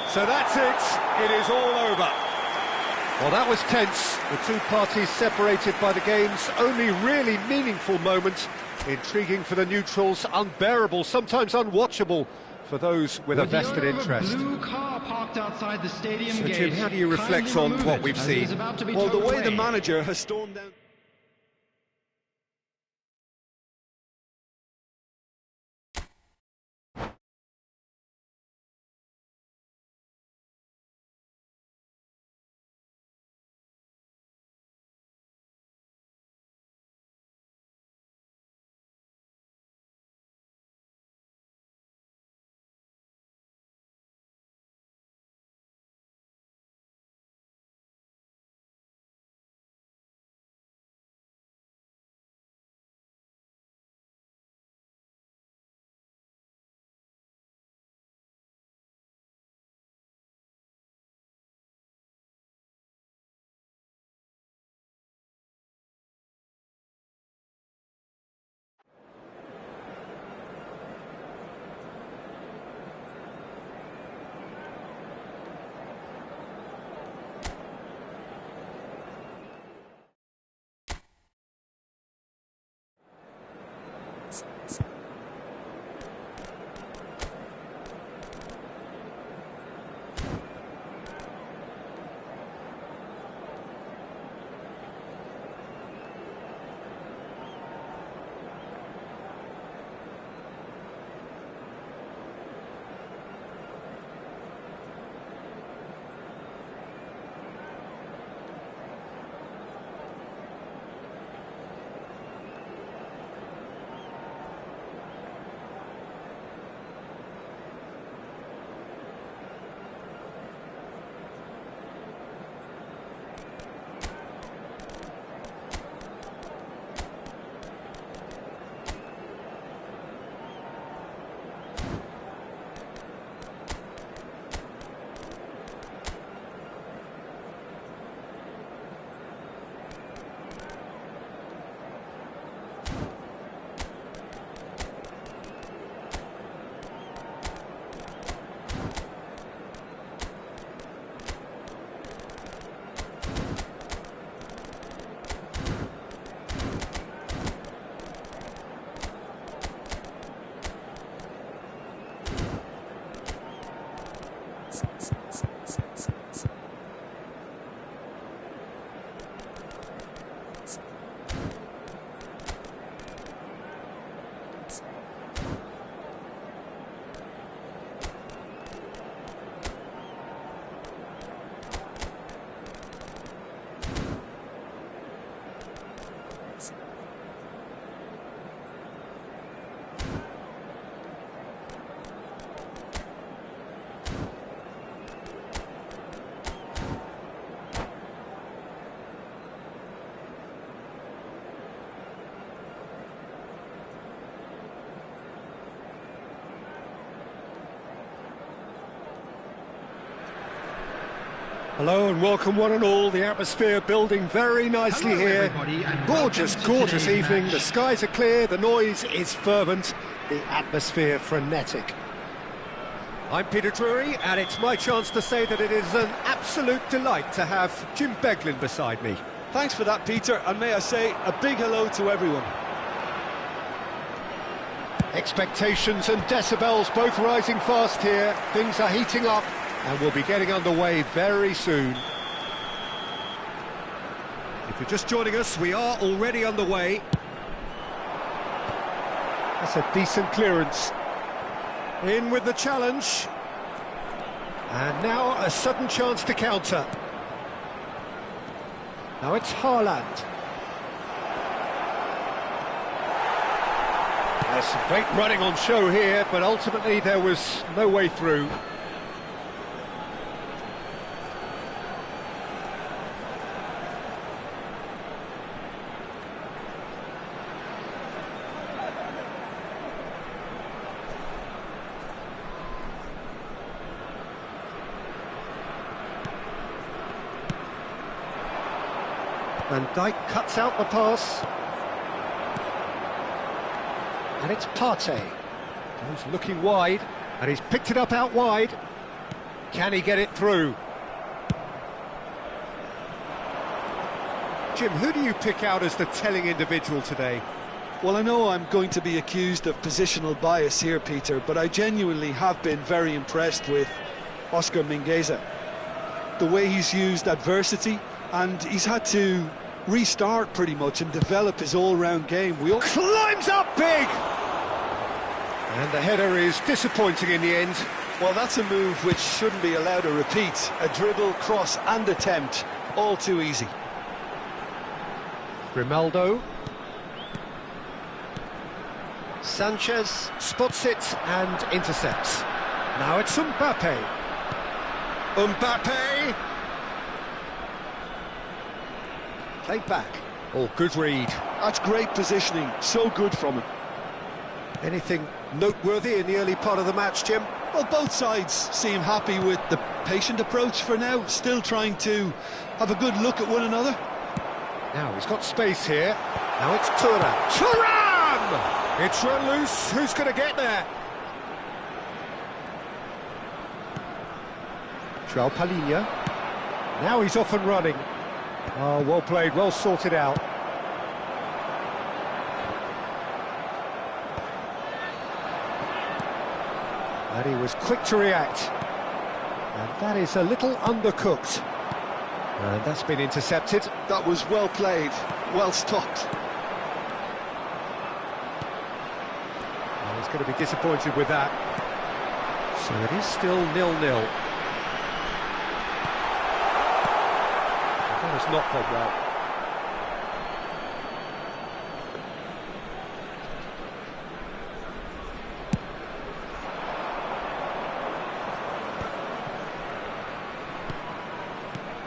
So that's it. It is all over. Well, that was tense. The two parties separated by the game's only really meaningful moment. Intriguing for the neutrals, unbearable, sometimes unwatchable for those with a vested interest. Blue car parked outside the stadium So, gate. Jim, how do you reflect Kindly on remove what it, we've as it is seen? about to be Well, the towed way the away. manager has stormed down... Hello and welcome one and all. The atmosphere building very nicely here. Gorgeous, gorgeous evening. The skies are clear, the noise is fervent, the atmosphere frenetic. I'm Peter Drury, and it's my chance to say that it is an absolute delight to have Jim Beglin beside me. Thanks for that, Peter, and may I say a big hello to everyone. Expectations and decibels both rising fast here. Things are heating up, and we'll be getting underway very soon. If you're just joining us, we are already underway. That's a decent clearance. In with the challenge. And now a sudden chance to counter. Now it's Haaland. There's some great running on show here, but ultimately there was no way through. Van Dijk cuts out the pass. And it's Partey. He's looking wide, and he's picked it up out wide. Can he get it through? Jim, who do you pick out as the telling individual today? Well, I know I'm going to be accused of positional bias here, Peter, but I genuinely have been very impressed with Oscar Mingueza. The way he's used adversity, and he's had to restart pretty much and develop his all-round game. Climbs up big! And the header is disappointing in the end. Well, that's a move which shouldn't be allowed to repeat. A dribble, cross and attempt, all too easy. Grimaldo. Sanchez spots it and intercepts. Now it's Mbappe. Mbappe! Played back. Oh, good read. That's great positioning, so good from him. Anything noteworthy in the early part of the match, Jim? Well, both sides seem happy with the patient approach for now, still trying to have a good look at one another. Now he's got space here. Now it's Thuram. Thuram! It's run loose. Who's going to get there? João Palhinha. Now he's off and running. Oh, well played, well sorted out. And he was quick to react. And that is a little undercooked. And that's been intercepted. That was well played, well stopped. Well, he's going to be disappointed with that. So it is still 0-0. That has not gone well.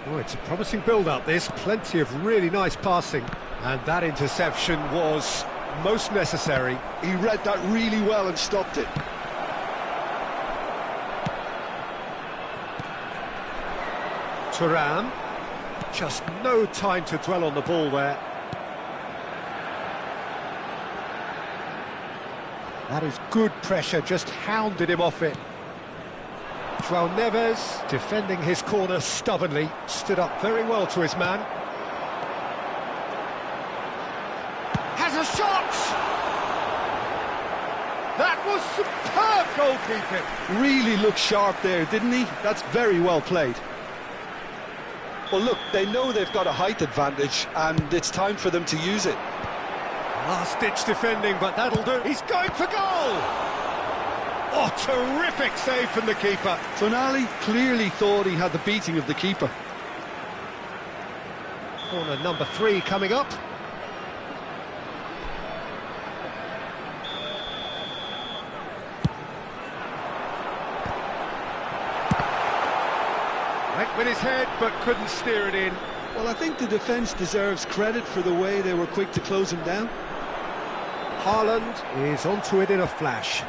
Oh, it's a promising build-up, this. Plenty of really nice passing. And that interception was most necessary. He read that really well and stopped it. Thuram. Just no time to dwell on the ball there. That is good pressure, just hounded him off it. João Neves, defending his corner stubbornly, stood up very well to his man. Has a shot! That was superb goalkeeping! Really looked sharp there, didn't he? That's very well played. Well, look, they know they've got a height advantage, and it's time for them to use it. Last-ditch defending, but that'll do. He's going for goal! Oh, terrific save from the keeper. Tonali clearly thought he had the beating of the keeper. Corner number 3 coming up. Went with his head, but couldn't steer it in. Well, I think the defence deserves credit for the way they were quick to close him down. Haaland is onto it in a flash.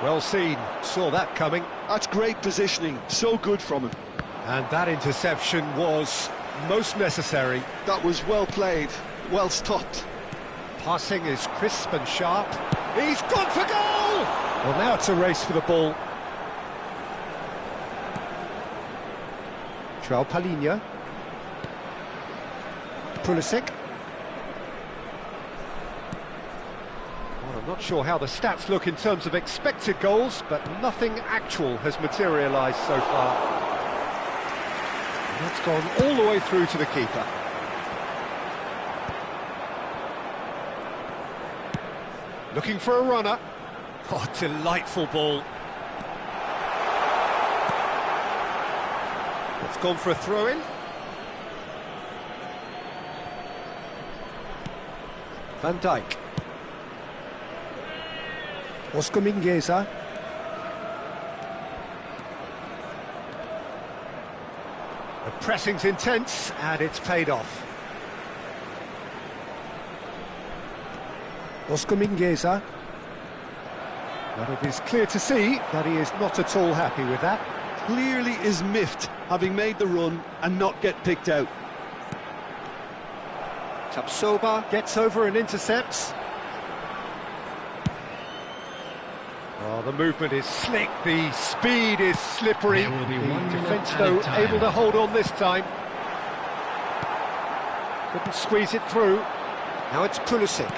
Well seen, saw that coming. That's great positioning, so good from him. And that interception was most necessary. That was well played, well stopped. Passing is crisp and sharp. He's gone for goal! Well, now it's a race for the ball. João Palhinha. Pulisic. Well, I'm not sure how the stats look in terms of expected goals, but nothing actual has materialised so far. And that's gone all the way through to the keeper. Looking for a runner. Oh, delightful ball. It's gone for a throw-in. Van Dijk. Oscar Mingueza. The pressing's intense, and it's paid off. Oscar Mingueza. But it is clear to see that he is not at all happy with that. Clearly is miffed, having made the run and not get picked out. Tapsoba gets over and intercepts. Oh, the movement is slick, the speed is slippery. There will be The one defence, minute though, added time. able to hold on this time. Couldn't squeeze it through. Now it's Pulisic.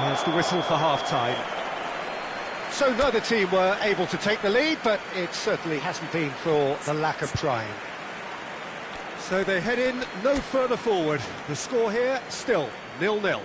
There's the whistle for half-time. So neither team were able to take the lead, but it certainly hasn't been for the lack of trying. So they head in no further forward. The score here, still 0-0.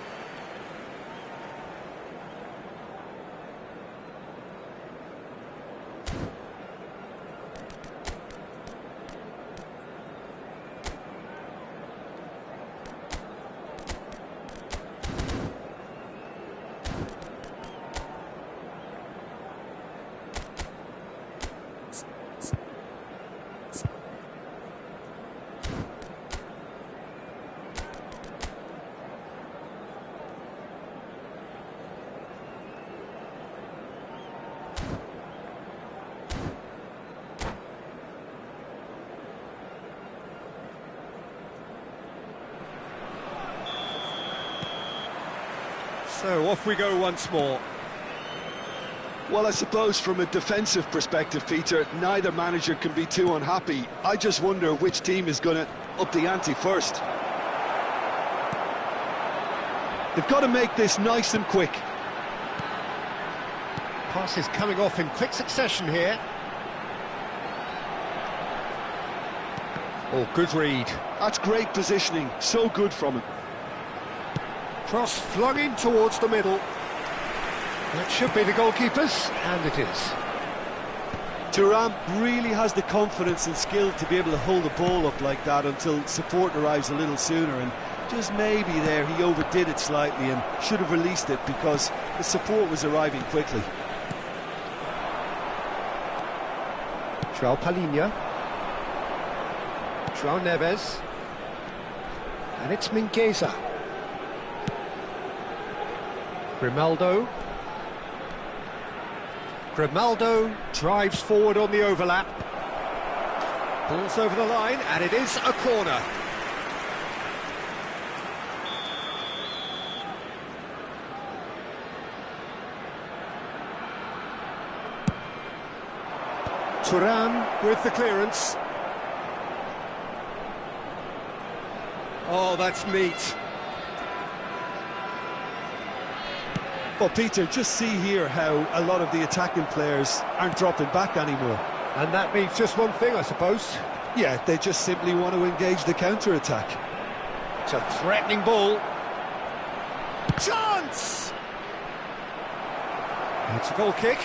So off we go once more. Well, I suppose from a defensive perspective, Peter, neither manager can be too unhappy. I just wonder which team is going to up the ante first. They've got to make this nice and quick. Passes coming off in quick succession here. Oh, good read. That's great positioning, so good from him. Cross flung in towards the middle. That should be the goalkeeper's, and it is. Thuram really has the confidence and skill to be able to hold the ball up like that until support arrives a little sooner, and just maybe there he overdid it slightly and should have released it because the support was arriving quickly. João Palhinha. João Neves. And it's Mingueza. Grimaldo. Grimaldo drives forward on the overlap. Ball's over the line, and it is a corner. Thuram with the clearance. Oh, that's neat. Well, Peter, just see here how a lot of the attacking players aren't dropping back anymore. And that means just one thing, I suppose. Yeah, they just simply want to engage the counter-attack. It's a threatening ball. Chance! It's a goal kick.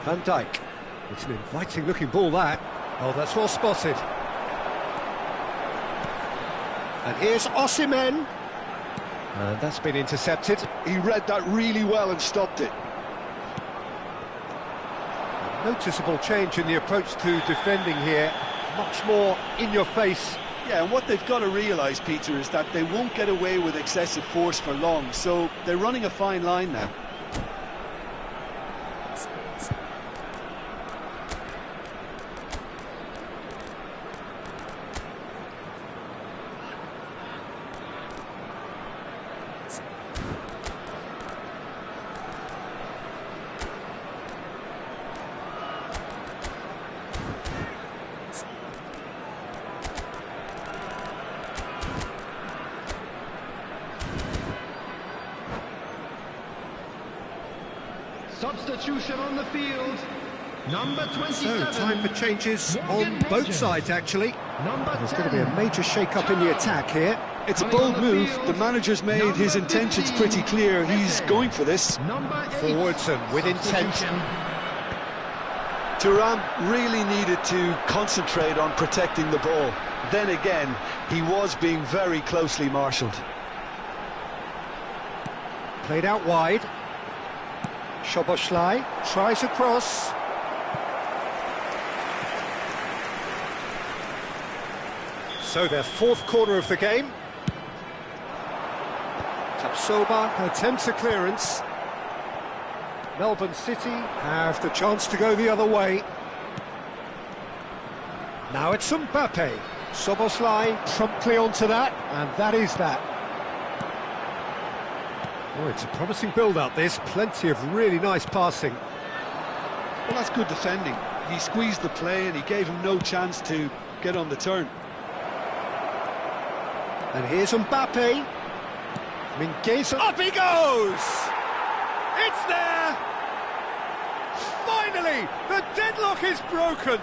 Van Dijk. It's an inviting-looking ball, that. Oh, that's well spotted. And here's Osimhen. And that's been intercepted. He read that really well and stopped it. A noticeable change in the approach to defending here. Much more in your face Yeah, and what they've got to realise, Peter, is that they won't get away with excessive force for long, so they're running a fine line now. Substitution on the field. Number 27. So, time for changes on both sides, actually. There's going to be a major shake-up in the attack here. It's a bold move. The manager's made his intentions pretty clear. He's going for this. Forwards and with intent. Thuram really needed to concentrate on protecting the ball. Then again, he was being very closely marshalled. Played out wide. Szoboszlai tries a cross. So their fourth quarter of the game. Tapsoba attempts a clearance. Melbourne City have the chance to go the other way. Now it's Mbappe. Szoboszlai promptly onto that, and that is that. Oh, it's a promising build-up, this. Plenty of really nice passing. Well, that's good defending. He squeezed the play and he gave him no chance to get on the turn. And here's Mbappe. Mingueza. Up he goes! It's there! Finally, the deadlock is broken.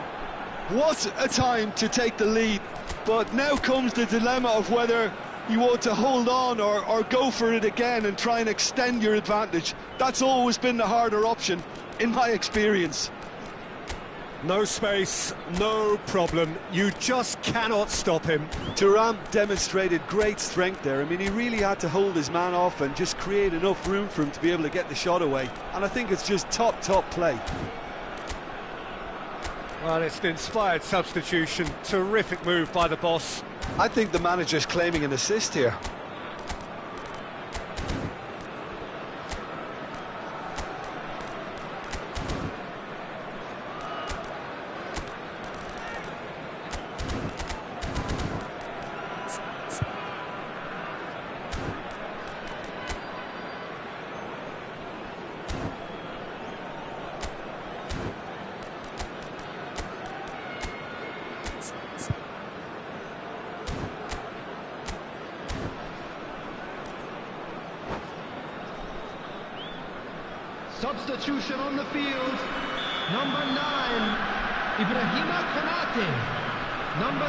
What a time to take the lead. But now comes the dilemma of whether you want to hold on or go for it again and try and extend your advantage. That's always been the harder option, in my experience. No space, no problem. You just cannot stop him. Thuram demonstrated great strength there. I mean, he really had to hold his man off and just create enough room for him to be able to get the shot away. And I think it's just top play. Well, it's an inspired substitution. Terrific move by the boss. I think the manager's claiming an assist here. Substitution on the field. Number 9, Ibrahima Konate. Number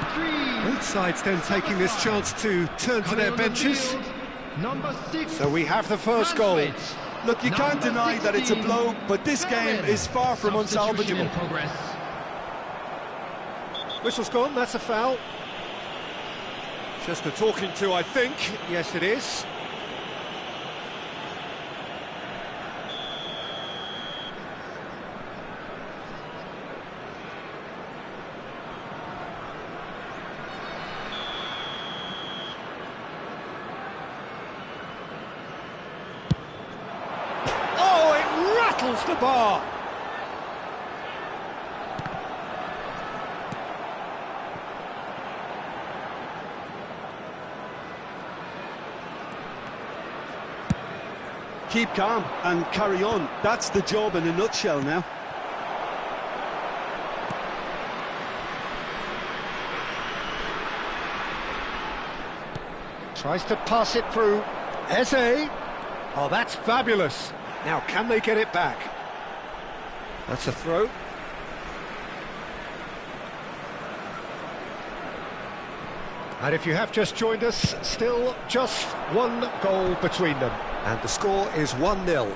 3. Both sides then taking this chance to turn to their benches. Number 6. So we have the first goal. Look, you can't deny that it's a blow, but this game is far from unsalvageable. Whistle's gone, that's a foul. Just a talking to, I think. Yes, it is. The bar. Keep calm and carry on. That's the job in a nutshell now. Tries to pass it through. Eze. Oh, that's fabulous. Now, can they get it back? That's a throw. And if you have just joined us, still just one goal between them. And the score is 1-0. Well,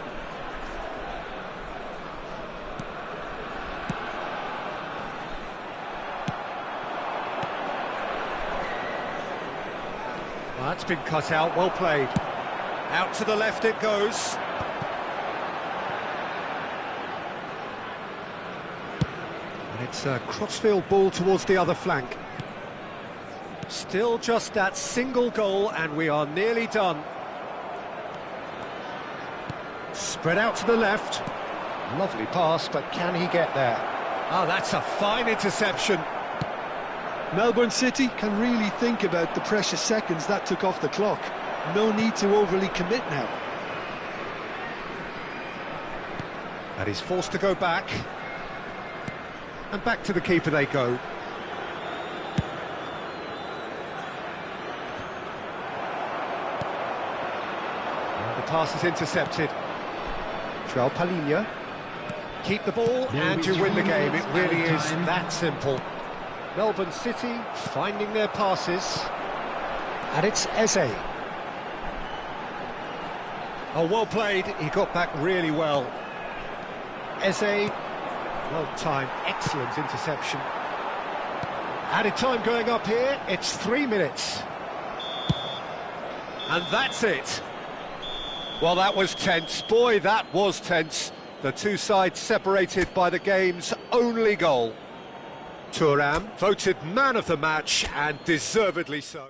that's been cut out, well played. Out to the left it goes. And it's a crossfield ball towards the other flank. Still just that single goal and we are nearly done. Spread out to the left. Lovely pass, but can he get there? Oh, that's a fine interception. Melbourne City can really think about the precious seconds that took off the clock. No need to overly commit now. And he's forced to go back. And back to the keeper they go. And the pass is intercepted. João Palhinha. Keep the ball and you win the game. It really is that simple. Melbourne City finding their passes. And it's Eze. Oh, well played. He got back really well. Eze, well timed, excellent interception. Added time going up here, it's 3 minutes. And that's it. Well, that was tense. Boy, that was tense. The two sides separated by the game's only goal. Thuram voted man of the match, and deservedly so.